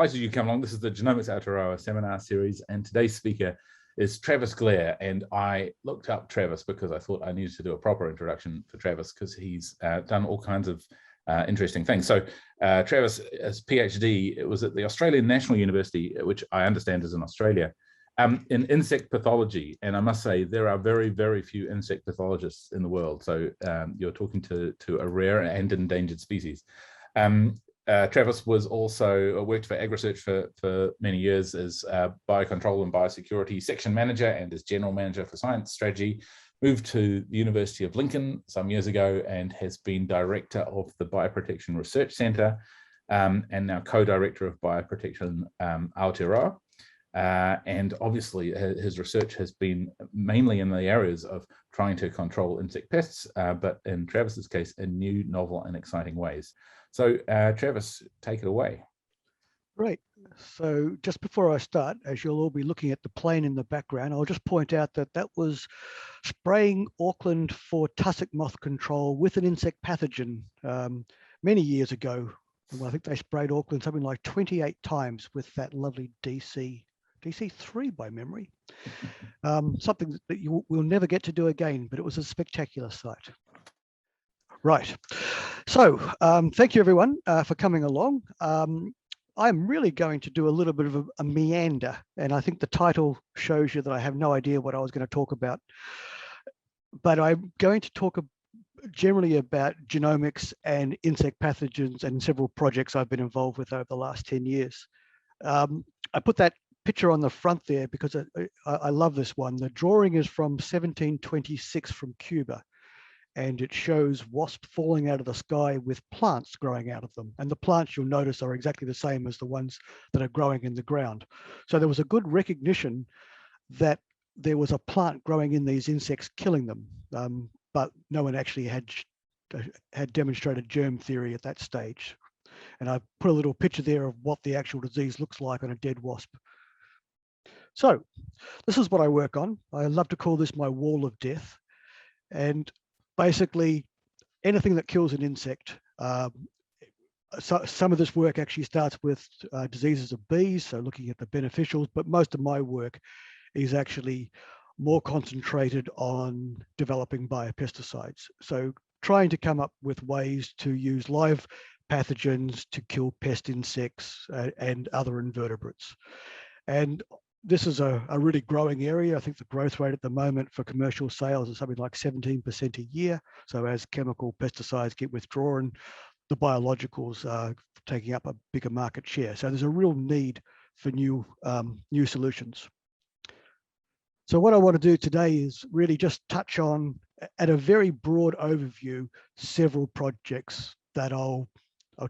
delighted you come along. This is the Genomics Aotearoa seminar series, and today's speaker is Travis Glare. And I looked up Travis because I thought I needed to do a proper introduction for Travis because he's done all kinds of interesting things. So Travis, his PhD, it was at the Australian National University, which I understand is in Australia, in insect pathology. And I must say, there are very, very few insect pathologists in the world. So you're talking to a rare and endangered species. Travis was also worked for AgResearch for many years as biocontrol and biosecurity section manager and as general manager for science strategy. Moved to the University of Lincoln some years ago and has been director of the Bioprotection Research Centre and now co-director of Bioprotection Aotearoa. And obviously his research has been mainly in the areas of trying to control insect pests, but in Travis's case, in new, novel and exciting ways. So Travis, take it away. Great. So just before I start, as you'll all be looking at the plane in the background, I'll just point out that that was spraying Auckland for tussock moth control with an insect pathogen many years ago. Well, I think they sprayed Auckland something like 28 times with that lovely DC3 by memory. Something that you will never get to do again, but it was a spectacular sight. Right. So thank you everyone for coming along. I'm really going to do a little bit of a meander, and I think the title shows you that I have no idea what I was going to talk about. But I'm going to talk generally about genomics and insect pathogens and several projects I've been involved with over the last 10 years. I put that picture on the front there because I love this one. The drawing is from 1726 from Cuba, and it shows wasps falling out of the sky with plants growing out of them. And the plants, you'll notice, are exactly the same as the ones that are growing in the ground. So there was a good recognition that there was a plant growing in these insects killing them, but no one actually had demonstrated germ theory at that stage. And I put a little picture there of what the actual disease looks like on a dead wasp. So this is what I work on. I love to call this my wall of death. And basically anything that kills an insect. So some of this work actually starts with diseases of bees, so looking at the beneficials, but most of my work is actually more concentrated on developing biopesticides. So trying to come up with ways to use live pathogens to kill pest insects and other invertebrates. And this is a really growing area. I think the growth rate at the moment for commercial sales is something like 17% a year. So as chemical pesticides get withdrawn, the biologicals are taking up a bigger market share. So there's a real need for new solutions. So what I want to do today is really just touch on, at a very broad overview, several projects that I'll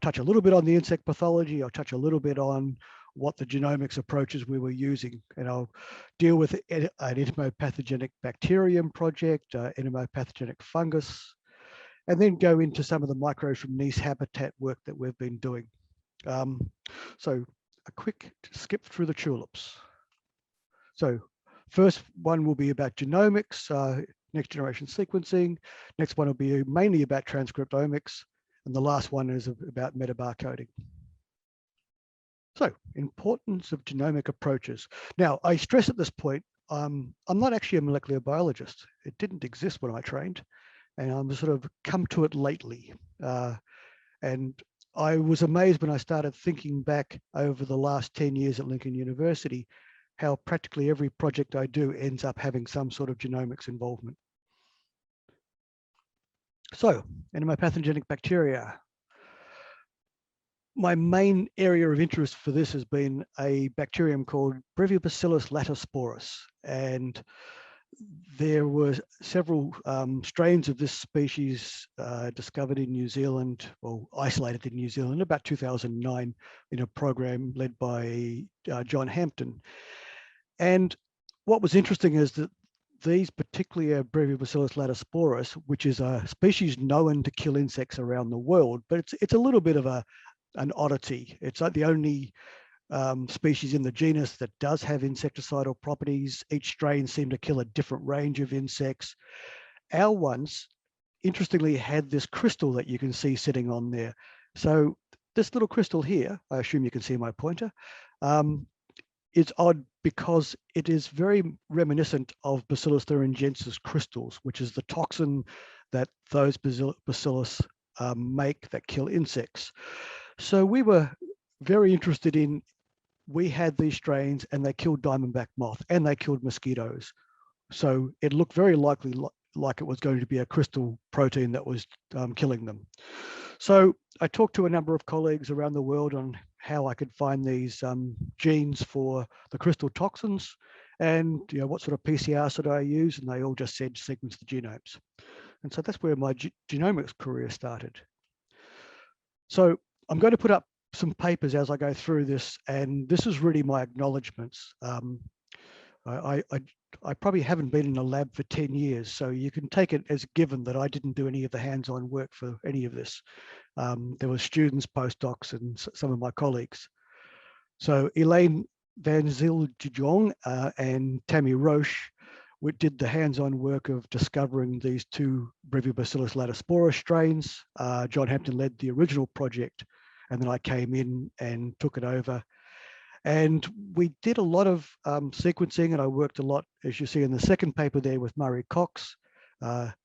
touch a little bit on the insect pathology. I'll touch a little bit on what the genomics approaches we were using, and I'll deal with an entomopathogenic bacterium project, entomopathogenic fungus, and then go into some of the microbes from niche habitat work that we've been doing. So a quick skip through the tulips. So first one will be about genomics, next generation sequencing. Next one will be mainly about transcriptomics, and the last one is about metabarcoding. So, importance of genomic approaches. Now, I stress at this point, I'm not actually a molecular biologist. It didn't exist when I trained, and I'm sort of come to it lately. And I was amazed when I started thinking back over the last 10 years at Lincoln University, how practically every project I do ends up having some sort of genomics involvement. So, entomopathogenic bacteria. My main area of interest for this has been a bacterium called Brevibacillus latasporus, and there were several strains of this species discovered in New Zealand, or isolated in New Zealand, about 2009 in a program led by John Hampton. And what was interesting is that these particularly Brevibacillus latasporus, which is a species known to kill insects around the world, but it's a little bit of an oddity. It's like the only species in the genus that does have insecticidal properties. Each strain seemed to kill a different range of insects. Our ones, interestingly, had this crystal that you can see sitting on there. So this little crystal here, I assume you can see my pointer, is odd because it is very reminiscent of Bacillus thuringiensis crystals, which is the toxin that those bacillus make that kill insects. So we were very interested in, we had these strains and they killed diamondback moth and they killed mosquitoes. So it looked very likely like it was going to be a crystal protein that was killing them. So I talked to a number of colleagues around the world on how I could find these genes for the crystal toxins and what sort of PCR should I use, and they all just said sequence the genomes. And so that's where my genomics career started. So I'm going to put up some papers as I go through this, and this is really my acknowledgements. I probably haven't been in a lab for 10 years, so you can take it as given that I didn't do any of the hands-on work for any of this. There were students, postdocs, and some of my colleagues. So Elaine Van Zyl de Jong and Tammy Roche did the hands-on work of discovering these two Brevibacillus latasporus strains. John Hampton led the original project, and then I came in and took it over. And we did a lot of sequencing, and I worked a lot, as you see in the second paper there, with Murray Cox.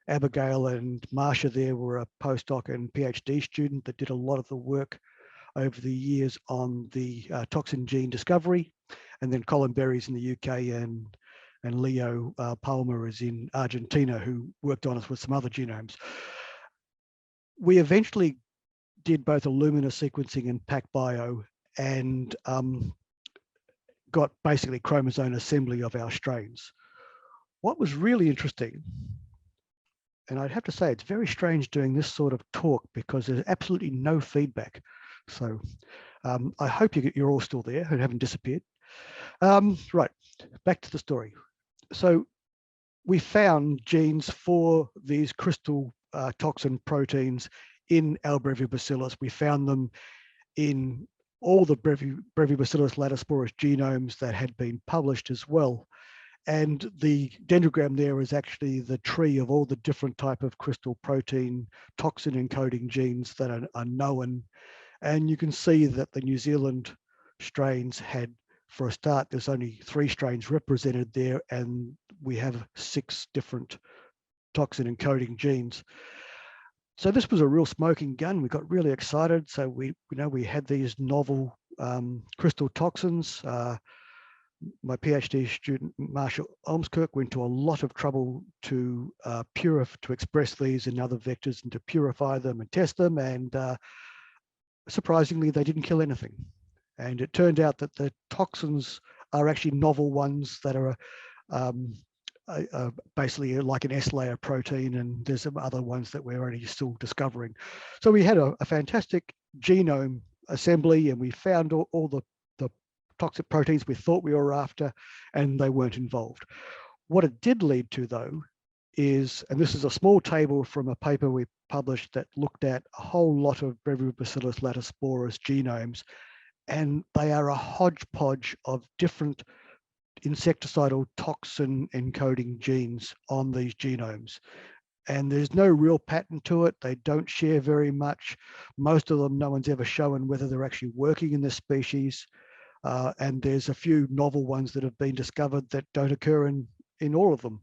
Abigail and Marsha there were a postdoc and PhD student that did a lot of the work over the years on the toxin gene discovery. And then Colin Berry's in the UK, and Leo Palmer is in Argentina, who worked on us with some other genomes. We eventually did both Illumina sequencing and PacBio, and got basically chromosome assembly of our strains. What was really interesting, and I'd have to say it's very strange doing this sort of talk because there's absolutely no feedback. So I hope you're all still there and haven't disappeared. Right, back to the story. So we found genes for these crystal toxin proteins in our Brevibacillus. We found them in all the Brevibacillus latasporus genomes that had been published as well. And the dendrogram there is actually the tree of all the different type of crystal protein toxin encoding genes that are known. And you can see that the New Zealand strains had, for a start, there's only 3 strains represented there, and we have 6 different toxin encoding genes. So this was a real smoking gun. We got really excited. So we had these novel crystal toxins. My PhD student, Marshall Olmskirk, went to a lot of trouble to express these in other vectors and to purify them and test them. And surprisingly, they didn't kill anything. And it turned out that the toxins are actually novel ones that are basically like an S-layer protein, and there's some other ones that we're only still discovering. So we had a fantastic genome assembly, and we found all the toxic proteins we thought we were after, and they weren't involved. What it did lead to, though, is, and this is a small table from a paper we published that looked at a whole lot of Brevibacillus latasporus genomes, and they are a hodgepodge of different insecticidal toxin encoding genes on these genomes. And there's no real pattern to it. They don't share very much. Most of them, no one's ever shown whether they're actually working in this species. And there's a few novel ones that have been discovered that don't occur in all of them.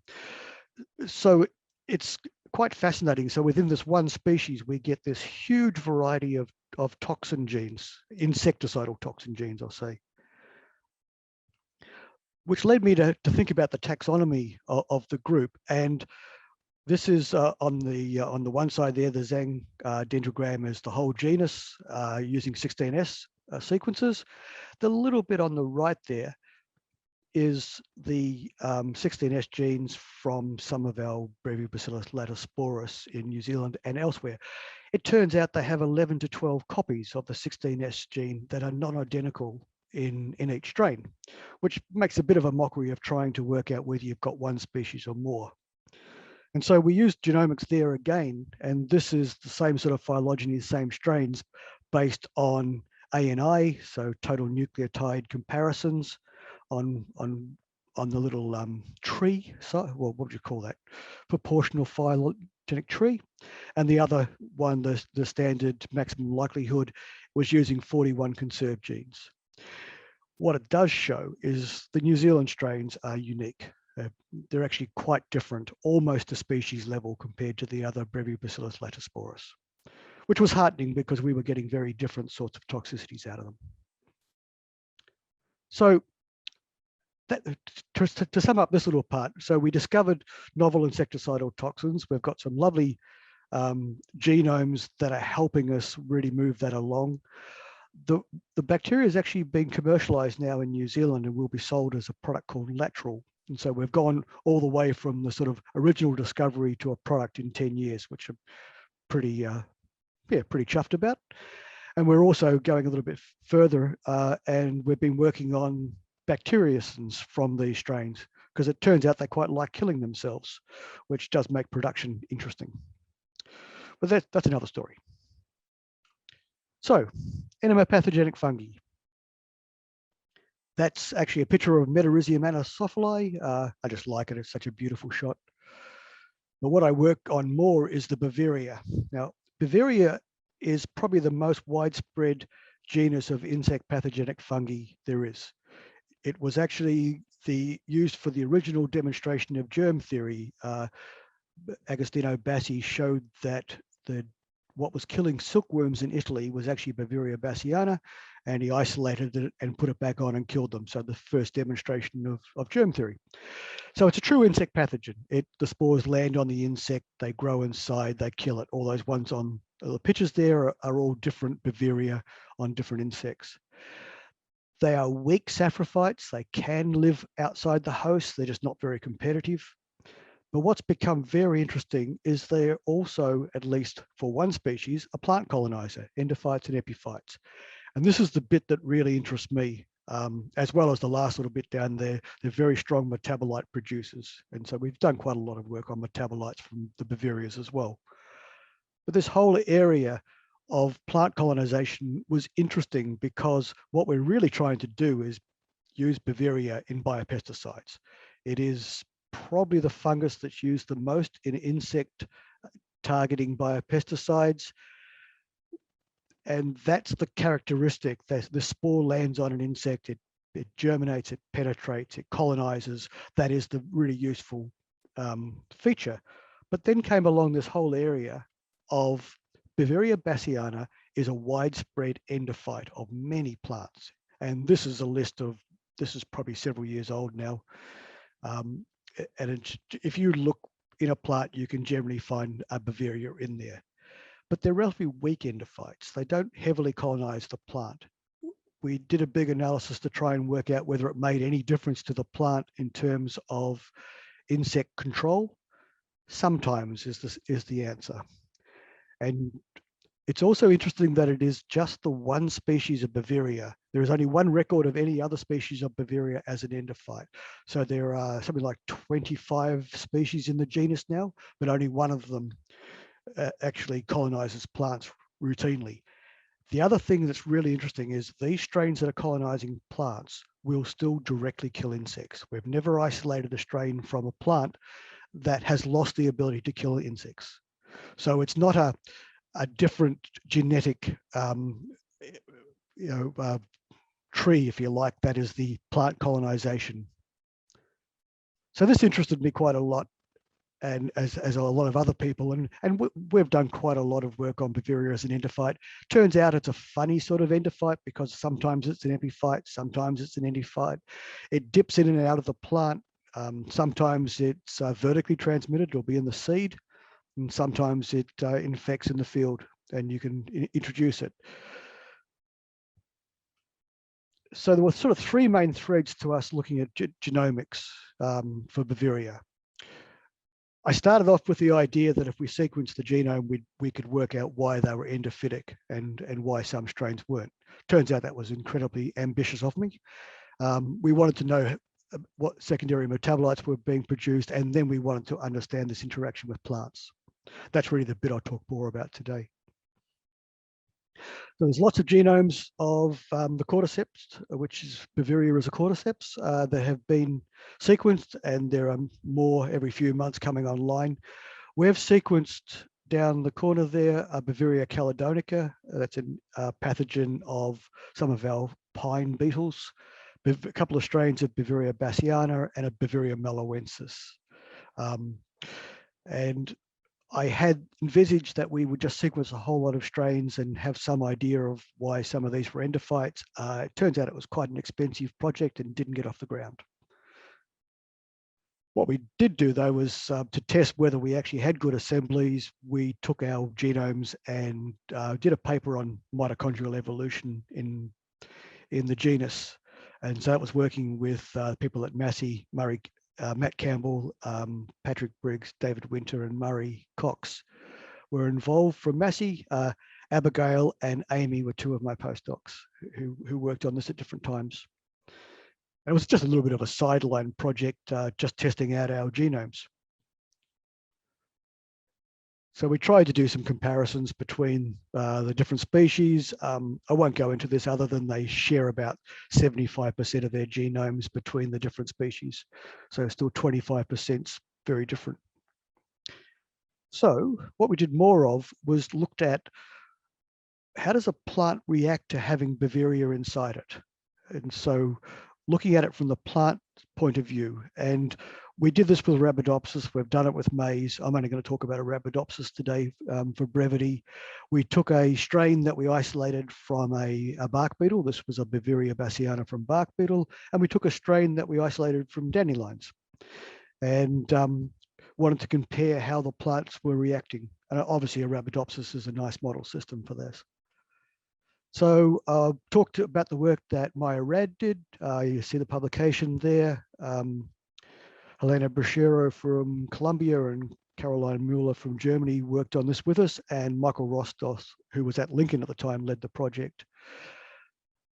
So it's quite fascinating. So within this one species, we get this huge variety of toxin genes, insecticidal toxin genes, I'll say, which led me to think about the taxonomy of the group. And this is on the one side there, the Zhang dendrogram is the whole genus using 16S sequences. The little bit on the right there is the 16S genes from some of our Brevibacillus latasporus in New Zealand and elsewhere. It turns out they have 11 to 12 copies of the 16S gene that are non-identical in each strain, which makes a bit of a mockery of trying to work out whether you've got one species or more. And so we used genomics there again, and this is the same sort of phylogeny, same strains, based on ANI, so total nucleotide comparisons on the little tree, so, well, what would you call that? Proportional phylogenetic tree. And the other one, the standard maximum likelihood, was using 41 conserved genes. What it does show is the New Zealand strains are unique. They're actually quite different, almost to species level compared to the other Brevibacillus latasporus, which was heartening because we were getting very different sorts of toxicities out of them. So to sum up this little part, so we discovered novel insecticidal toxins. We've got some lovely genomes that are helping us really move that along. The bacteria is actually being commercialized now in New Zealand and will be sold as a product called Lateral. And so we've gone all the way from the sort of original discovery to a product in 10 years, which I'm pretty chuffed about. And we're also going a little bit further, and we've been working on bacteriocins from these strains, because it turns out they quite like killing themselves, which does make production interesting. But that's another story. So, entomopathogenic fungi. That's actually a picture of Metarizium Anasophile. I just like it. It's such a beautiful shot. But what I work on more is the Bacria. Now, Bacria is probably the most widespread genus of insect pathogenic fungi there is. It was actually used for the original demonstration of germ theory. Agostino Bassi showed that what was killing silkworms in Italy was actually Bacria bassiana, and he isolated it and put it back on and killed them. So the first demonstration of germ theory. So it's a true insect pathogen. The spores land on the insect, they grow inside, they kill it. All those ones on the pictures there are all different Bacria on different insects. They are weak saprophytes. They can live outside the host. They're just not very competitive. But what's become very interesting is they're also, at least for one species, a plant colonizer, endophytes and epiphytes. And this is the bit that really interests me, as well as the last little bit down there. They're very strong metabolite producers. And so we've done quite a lot of work on metabolites from the Bacerias as well. But this whole area of plant colonization was interesting because what we're really trying to do is use Bacria in biopesticides. It is probably the fungus that's used the most in insect targeting biopesticides. And that's the characteristic that the spore lands on an insect, it germinates, it penetrates, it colonizes. That is the really useful feature. But then came along this whole area of Bacria bassiana is a widespread endophyte of many plants. And this is a list of, this is probably several years old now. And if you look in a plant, you can generally find a Bacria in there. But they're relatively weak endophytes. They don't heavily colonize the plant. We did a big analysis to try and work out whether it made any difference to the plant in terms of insect control. Sometimes is the answer. And it's also interesting that it is just the one species of Bacria. There is only one record of any other species of Bacria as an endophyte. So there are something like 25 species in the genus now, but only one of them actually colonizes plants routinely. The other thing that's really interesting is these strains that are colonizing plants will still directly kill insects. We've never isolated a strain from a plant that has lost the ability to kill insects. So it's not a different genetic tree, if you like, that is the plant colonization. So this interested me quite a lot, and as a lot of other people, and we've done quite a lot of work on Bacria as an endophyte. Turns out it's a funny sort of endophyte because sometimes it's an epiphyte, sometimes it's an endophyte. It dips in and out of the plant. Sometimes it's vertically transmitted, it'll be in the seed, and sometimes it infects in the field and you can introduce it. So there were sort of three main threads to us looking at genomics for Bacria. I started off with the idea that if we sequenced the genome, we could work out why they were endophytic and why some strains weren't. Turns out that was incredibly ambitious of me. We wanted to know what secondary metabolites were being produced, and then we wanted to understand this interaction with plants. That's really the bit I'll talk more about today. So there's lots of genomes of the cordyceps, which is Bacria as a cordyceps, that have been sequenced, and there are more every few months coming online. We've sequenced down the corner there, Bavaria caledonica. That's a pathogen of some of our pine beetles. A couple of strains of Bavaria bassiana and a Bavaria meloensis. And I had envisaged that we would just sequence a whole lot of strains and have some idea of why some of these were endophytes. It turns out it was quite an expensive project and didn't get off the ground. What we did do, though, was to test whether we actually had good assemblies. We took our genomes and did a paper on mitochondrial evolution in the genus. And so that was working with people at Massey, Matt Campbell, Patrick Briggs, David Winter, and Murray Cox were involved from Massey. Abigail and Amy were two of my postdocs who worked on this at different times. And it was just a little bit of a sideline project, just testing out our genomes. So we tried to do some comparisons between the different species. I won't go into this other than they share about 75% of their genomes between the different species. So still 25% very different. So what we did more of was looked at how does a plant react to having Bavaria inside it? And so looking at it from the plant point of view, and we did this with Arabidopsis. We've done it with maize. I'm only going to talk about Arabidopsis today for brevity. We took a strain that we isolated from a bark beetle. This was a Bavaria bassiana from bark beetle. And we took a strain that we isolated from dandelions and wanted to compare how the plants were reacting. And obviously Arabidopsis is a nice model system for this. So talked about the work that Maya Rad did. You see the publication there. Helena Brachero from Colombia and Caroline Mueller from Germany worked on this with us, and Michael Rostos, who was at Lincoln at the time, led the project.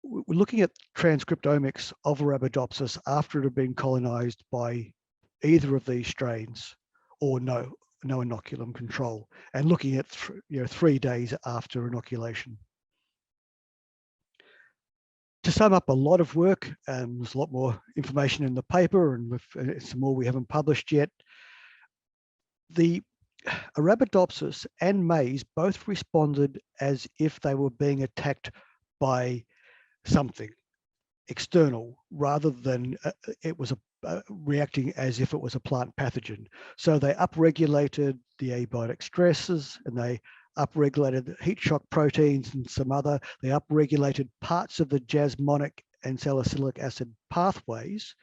We're looking at transcriptomics of Arabidopsis after it had been colonized by either of these strains or no inoculum control, and looking at 3 days after inoculation. To sum up a lot of work, and there's a lot more information in the paper and some more we haven't published yet. The Arabidopsis and maize both responded as if they were being attacked by something external rather than it was reacting as if it was a plant pathogen. So they upregulated the abiotic stresses and they upregulated heat shock proteins and some other, they upregulated parts of the jasmonic and salicylic acid pathways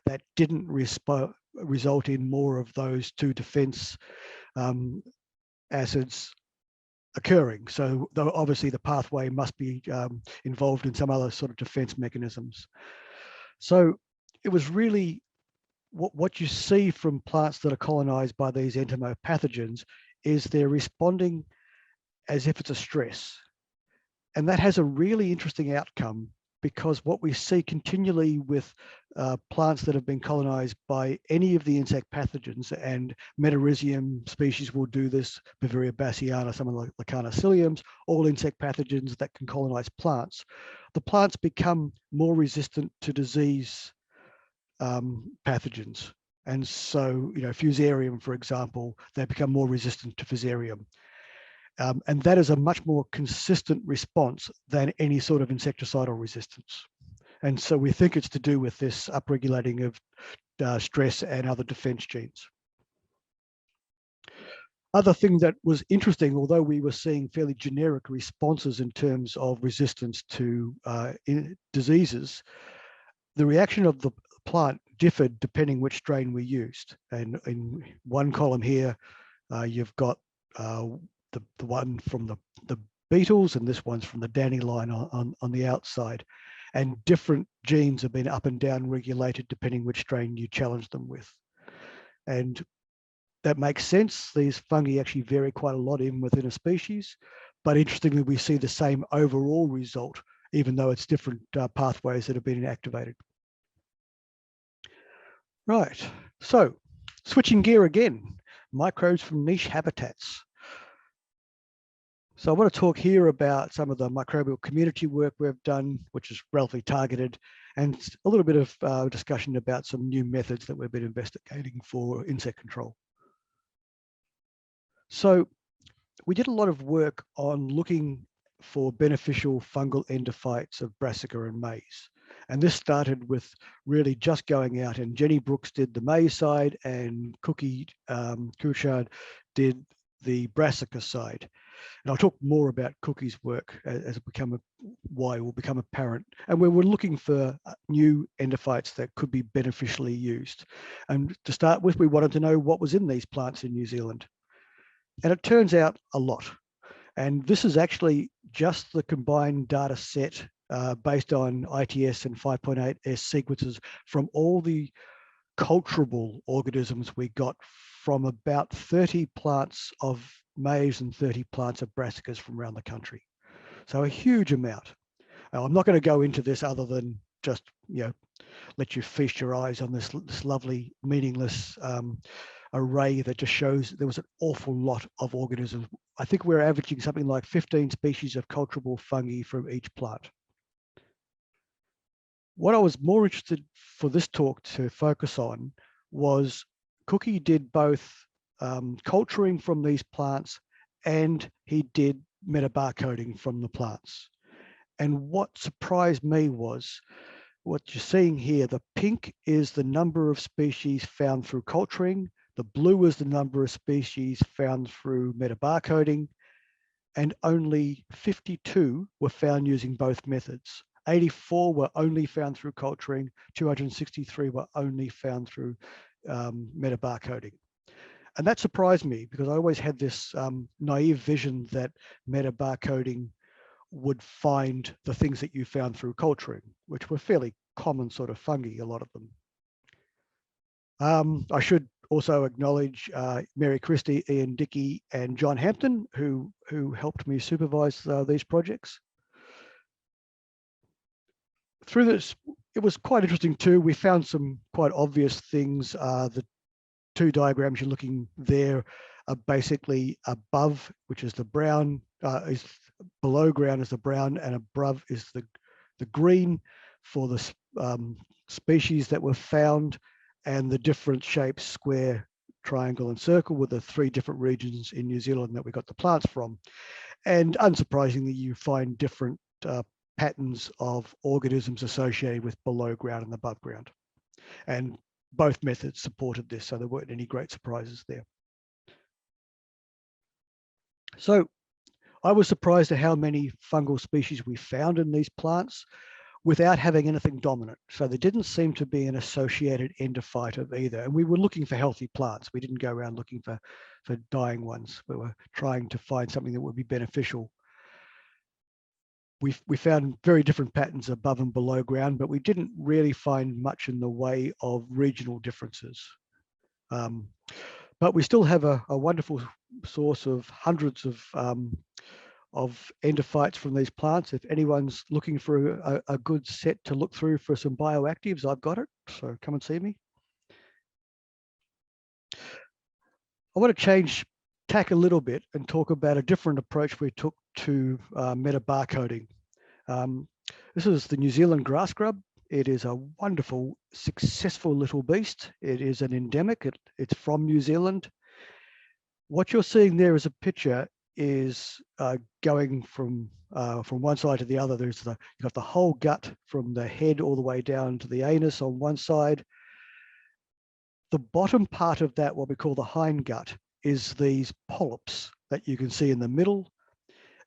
that didn't result in more of those two defense acids occurring. So obviously the pathway must be involved in some other sort of defense mechanisms. So it was really what you see from plants that are colonized by these entomopathogens is they're responding as if it's a stress. And that has a really interesting outcome because what we see continually with plants that have been colonized by any of the insect pathogens, and Metarizium species will do this, Bavaria bassiana, some of the Carniciliums, all insect pathogens that can colonize plants, the plants become more resistant to disease pathogens. And so, Fusarium, for example, they become more resistant to Fusarium. And that is a much more consistent response than any sort of insecticidal resistance. And so we think it's to do with this upregulating of stress and other defense genes. Other thing that was interesting, although we were seeing fairly generic responses in terms of resistance to diseases, the reaction of the plant differed depending which strain we used. And in one column here, you've got the one from the beetles, and this one's from the dandelion on the outside. And different genes have been up and down regulated depending which strain you challenge them with. And that makes sense. These fungi actually vary quite a lot even within a species. But interestingly, we see the same overall result, even though it's different pathways that have been activated. Right, so switching gear again, microbes from niche habitats. So I want to talk here about some of the microbial community work we've done, which is relatively targeted, and a little bit of discussion about some new methods that we've been investigating for insect control. So we did a lot of work on looking for beneficial fungal endophytes of Brassica and maize. And this started with really just going out, and Jenny Brooks did the maize side and Cookie Couchard did the Brassica side. And I'll talk more about Cookie's work as it why it will become apparent. And we were looking for new endophytes that could be beneficially used. And to start with, we wanted to know what was in these plants in New Zealand. And it turns out a lot. And this is actually just the combined data set based on ITS and 5.8S sequences from all the culturable organisms we got from about 30 plants of maize and 30 plants of brassicas from around the country. So a huge amount. Now, I'm not going to go into this other than just, let you feast your eyes on this lovely, meaningless array that just shows there was an awful lot of organisms. I think we're averaging something like 15 species of culturable fungi from each plant. What I was more interested for this talk to focus on was Cookie did both culturing from these plants and he did metabarcoding from the plants. And what surprised me was what you're seeing here. The pink is the number of species found through culturing. The blue is the number of species found through metabarcoding, and only 52 were found using both methods. 84 were only found through culturing, 263 were only found through metabarcoding. And that surprised me because I always had this naive vision that metabarcoding would find the things that you found through culturing, which were fairly common sort of fungi, a lot of them. I should also acknowledge Mary Christie, Ian Dickey, and John Hampton, who helped me supervise these projects. Through this, it was quite interesting too. We found some quite obvious things. The two diagrams you're looking there are basically above, which is the brown, is below ground is the brown, and above is the green for the species that were found, and the different shapes, square, triangle, and circle, were the three different regions in New Zealand that we got the plants from. And unsurprisingly, you find different patterns of organisms associated with below ground and above ground. And both methods supported this, so there weren't any great surprises there. So I was surprised at how many fungal species we found in these plants without having anything dominant. So there didn't seem to be an associated endophyte of either. And we were looking for healthy plants. We didn't go around looking for dying ones. We were trying to find something that would be beneficial. We found very different patterns above and below ground, but we didn't really find much in the way of regional differences. But we still have a wonderful source of hundreds of endophytes from these plants. If anyone's looking for a good set to look through for some bioactives, I've got it, so come and see me. I want to change tack a little bit and talk about a different approach we took to metabarcoding. This is the New Zealand grass grub. It is a wonderful, successful little beast. It is an endemic. It's from New Zealand. What you're seeing there is a picture is going from one side to the other. You've got the whole gut from the head all the way down to the anus on one side. The bottom part of that, what we call the hindgut, is these polyps that you can see in the middle.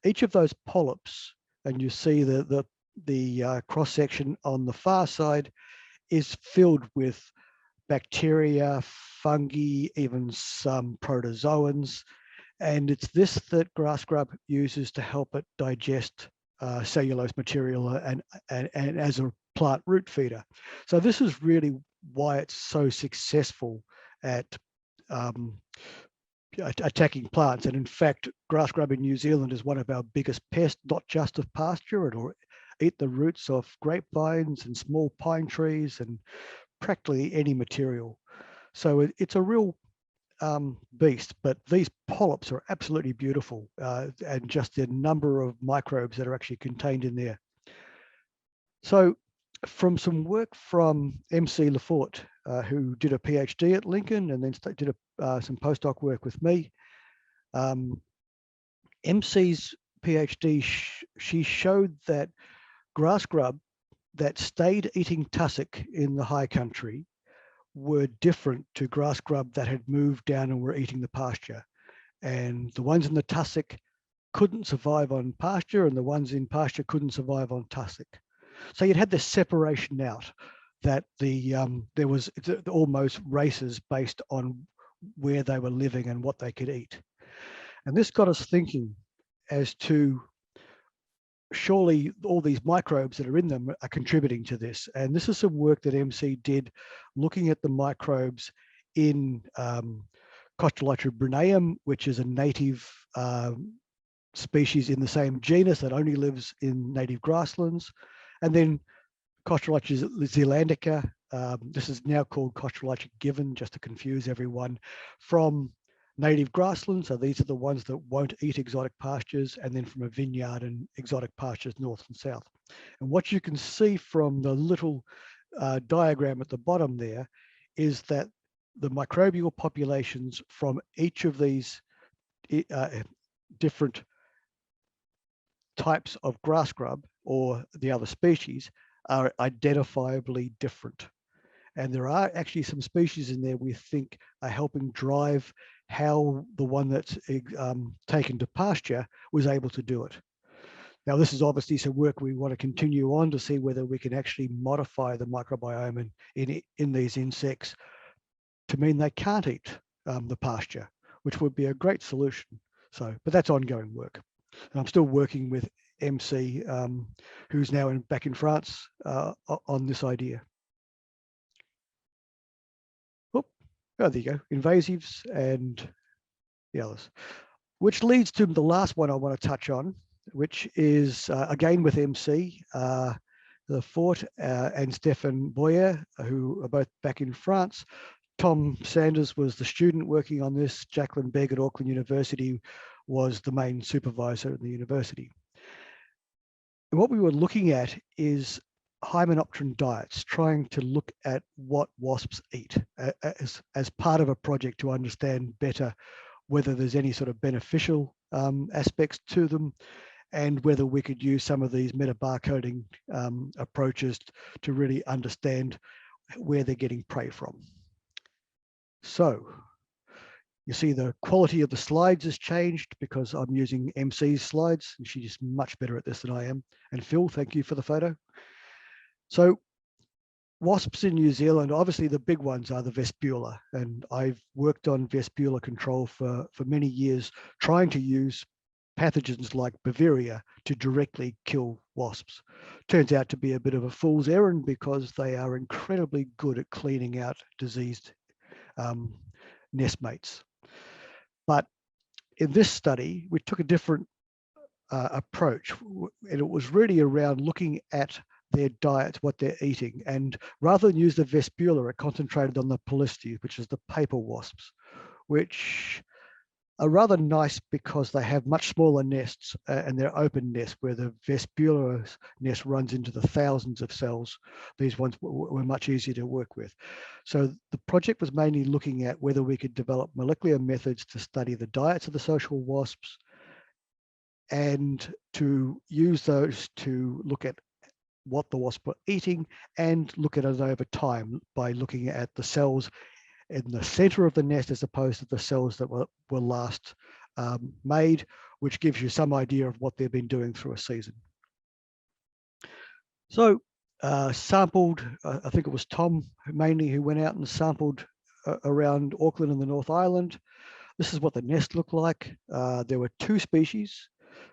Each of those polyps, and you see the cross section on the far side, is filled with bacteria, fungi, even some protozoans. And it's this that grass grub uses to help it digest cellulose material and as a plant root feeder. So this is really why it's so successful at attacking plants. And in fact, grass grub in New Zealand is one of our biggest pests, not just of pasture. It'll eat the roots of grapevines and small pine trees and practically any material. So it's a real beast, but these polyps are absolutely beautiful, and just the number of microbes that are actually contained in there. So from some work from MC Lafort, who did a PhD at Lincoln and then did some postdoc work with me, MC's PhD, she showed that grass grub that stayed eating tussock in the high country were different to grass grub that had moved down and were eating the pasture. And the ones in the tussock couldn't survive on pasture, and the ones in pasture couldn't survive on tussock. So you'd had this separation out that there was almost races based on where they were living and what they could eat. And this got us thinking as to surely all these microbes that are in them are contributing to this. And this is some work that MC did looking at the microbes in Costrolitria bruneum, which is a native species in the same genus that only lives in native grasslands. And then Costrolitria zealandica, this is now called Costrolitria given, just to confuse everyone, from native grasslands. So these are the ones that won't eat exotic pastures, and then from a vineyard and exotic pastures north and south. And what you can see from the little diagram at the bottom there is that the microbial populations from each of these different types of grass grub or the other species are identifiably different. And there are actually some species in there we think are helping drive how the one that's taken to pasture was able to do it. Now, this is obviously some work we want to continue on to see whether we can actually modify the microbiome in these insects to mean they can't eat the pasture, which would be a great solution. So, but that's ongoing work. And I'm still working with MC, who's now back in France on this idea. Oh, there you go, invasives and the others. Which leads to the last one I want to touch on, which is again with MC, the Fort and Stefan Boyer, who are both back in France. Tom Sanders was the student working on this. Jacqueline Begg at Auckland University was the main supervisor at the university. And what we were looking at is hymenopteran diets, trying to look at what wasps eat as part of a project to understand better whether there's any sort of beneficial aspects to them, and whether we could use some of these metabarcoding approaches to really understand where they're getting prey from. So you see the quality of the slides has changed because I'm using MC's slides, and she's much better at this than I am. And Phil, thank you for the photo. So wasps in New Zealand, obviously the big ones are the Vespula, and I've worked on Vespula control for many years, trying to use pathogens like Bacria to directly kill wasps. Turns out to be a bit of a fool's errand because they are incredibly good at cleaning out diseased nest mates. But in this study, we took a different approach, and it was really around looking at their diets, what they're eating. And rather than use the Vespula, it concentrated on the Polistes, which is the paper wasps, which are rather nice because they have much smaller nests and they're open nests, where the Vespula nest runs into the thousands of cells. These ones were much easier to work with. So the project was mainly looking at whether we could develop molecular methods to study the diets of the social wasps and to use those to look at what the wasps were eating and look at it over time by looking at the cells in the center of the nest as opposed to the cells that were last made, which gives you some idea of what they've been doing through a season. So sampled, I think it was Tom mainly who went out and sampled around Auckland and the North Island. This is what the nest looked like. There were 2 species.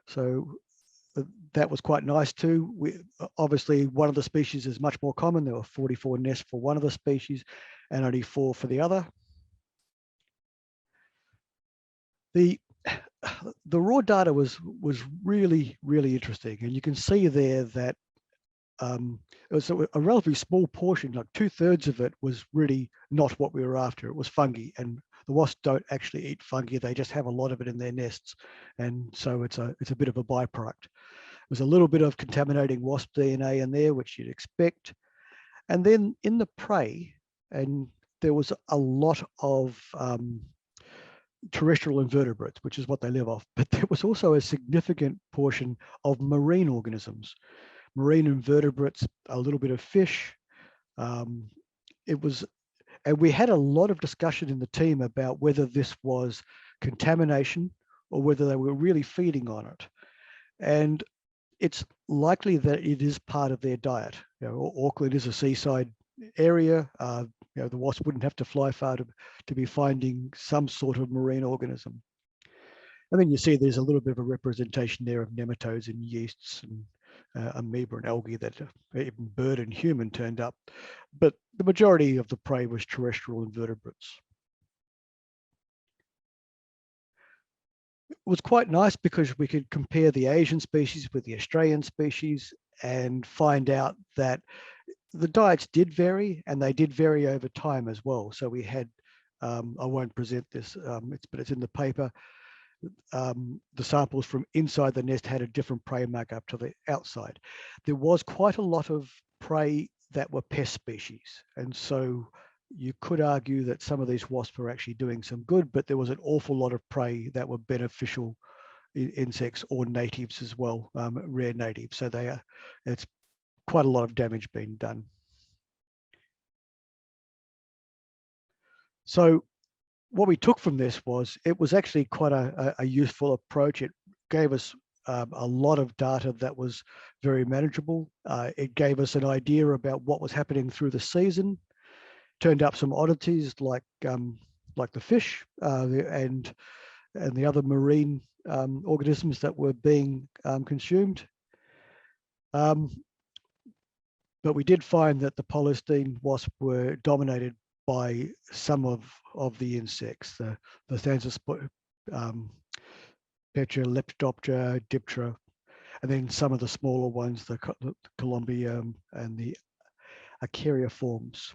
So that was quite nice too. Obviously, one of the species is much more common. There were 44 nests for one of the species and only 4 for the other. The raw data was really, really interesting. And you can see there that it was a relatively small portion, like 2/3 of it was really not what we were after. It was fungi, and the wasps don't actually eat fungi. They just have a lot of it in their nests. And so it's a bit of a byproduct. There's a little bit of contaminating wasp DNA in there, which you'd expect. And then in the prey, and there was a lot of terrestrial invertebrates, which is what they live off, but there was also a significant portion of marine organisms, marine invertebrates, a little bit of fish. It was, and we had a lot of discussion in the team about whether this was contamination or whether they were really feeding on it. And it's likely that it is part of their diet. You know, Auckland is a seaside area. You know, the wasp wouldn't have to fly far to be finding some sort of marine organism. And then you see there's a little bit of a representation there of nematodes and yeasts and amoeba and algae that even bird and human turned up. But the majority of the prey was terrestrial invertebrates. It was quite nice because we could compare the Asian species with the Australian species and find out that the diets did vary, and they did vary over time as well. So we had, I won't present this, but it's in the paper. The samples from inside the nest had a different prey markup to the outside. There was quite a lot of prey that were pest species. And so you could argue that some of these wasps were actually doing some good, but there was an awful lot of prey that were beneficial insects or natives as well, rare natives. So it's quite a lot of damage being done. So what we took from this was, it was actually quite a useful approach. It gave us a lot of data that was very manageable. It gave us an idea about what was happening through the season, turned up some oddities like the fish and the other marine organisms that were being consumed. But we did find that the Palestine wasp were dominated by some of the insects, the Thanatospora, Petra, Lepidoptera, Diptera, and then some of the smaller ones, the Columbia and the Acariiformes.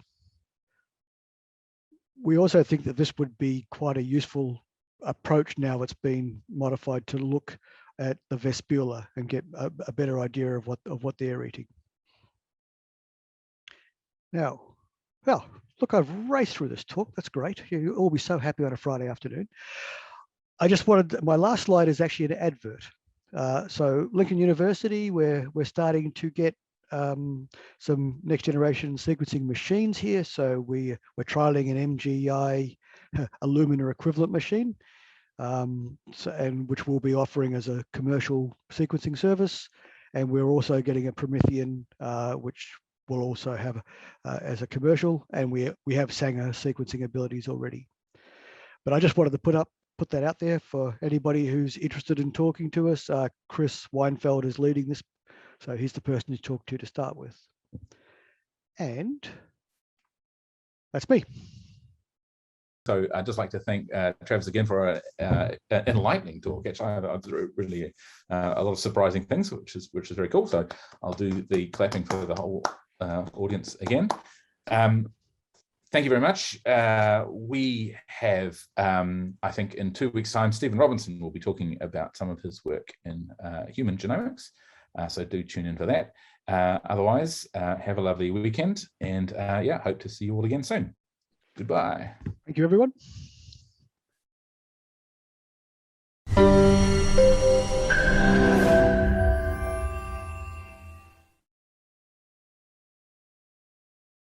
We also think that this would be quite a useful approach now it's been modified to look at the Vespula and get a better idea of what they're eating. Now, well, look, I've raced through this talk. That's great. You'll all be so happy on a Friday afternoon. I just wanted, my last slide is actually an advert. So Lincoln University, we're starting to get some next generation sequencing machines here. So we're trialing an MGI Illumina equivalent machine, and which we'll be offering as a commercial sequencing service. And we're also getting a Promethean, which we'll also have as a commercial, and we have Sanger sequencing abilities already. But I just wanted to put that out there for anybody who's interested in talking to us. Chris Weinfeld is leading this, so he's the person to talk to start with. And that's me. So I'd just like to thank Travis again for an enlightening talk. Actually, I really a lot of surprising things, which is very cool. So I'll do the clapping for the whole audience again. Thank you very much. We have, I think in 2 weeks' time, Stephen Robinson will be talking about some of his work in human genomics. So do tune in for that. Otherwise, have a lovely weekend, and yeah, hope to see you all again soon. Goodbye. Thank you, everyone.